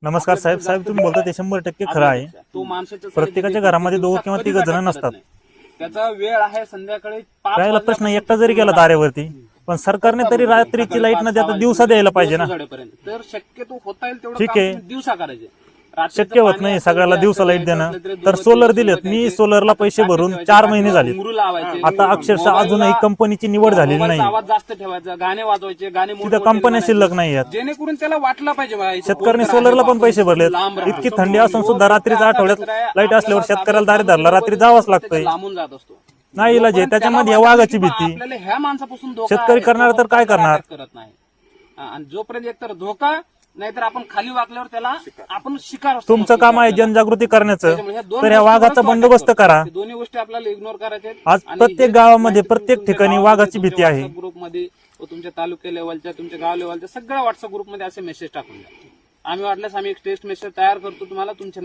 नमस्कार साहेब. साहेब तुम्ही बोलता ते 100% खरं आहे. तो माणसाच्या प्रत्येकाच्या घरामध्ये 2 किंवा 3 जण नसतात. त्याचा वेळ आहे संध्याकाळी 5 राहिला प्रश्न एकटा जरी गेला तारेवरती, पण सरकारने तरी रात्रीची लाईट न देता दिवसा द्यायला पाहिजे ना. तर शक्यतो होता येईल तेवढं ठीक काम आहे. तुम्ही दिवसा करायचे. शक्य होत नाही सगळ्याला दिवसा लाईट देणं. तर सोलर दिलेत. मी सोलरला पैसे भरून 4 महिने झाले. आता अक्षरशः अजूनही कंपनीची निवड झालेली नाही. आवाज जास्त ठेवायचा, गाणे वाजवायचे, गाणे तिथं कंपन्या शिल्लक नाही आहेत. जेणेकरून त्याला वाटलं पाहिजे शेतकऱ्यांनी सोलरला पण पैसे भरलेत. इतकी थंडी असून सुद्धा रात्रीच्या आठवड्यात लाईट असल्यावर शेतकऱ्याला दारी धरला रात्री जावंच लागतंय. लांबून जात असतो. नाही इलाज आहे. त्याच्यामध्ये या वाघाची भीती. आपल्याला ह्या माणसापासून धोका शेतकरी आहे, करणार तो तर काय करणार? करत नाही. आणि जोपर्यंत एकतर धोका नाहीतर आपण खाली वाकल्यावर त्याला आपण शिकार तुमचं काम आहे जनजागृती करण्याचं. तर या वाघाचा बंदोबस्त करा. दोन्ही गोष्टी आपल्याला इग्नोर करायच्या आहेत. आज आणि प्रत्येक गावामध्ये प्रत्येक ठिकाणी वाघाची भीती आहे. ग्रुपमध्ये तुमच्या तालुक्या लेवलच्या तुमच्या गाव लेवलच्या सगळ्या व्हॉट्सअप ग्रुपमध्ये असे मेसेज टाकून द्या. आम्ही वाटल्यास आम्ही एक टेस्ट मेसेज तयार करतो तुम्हाला तुमच्या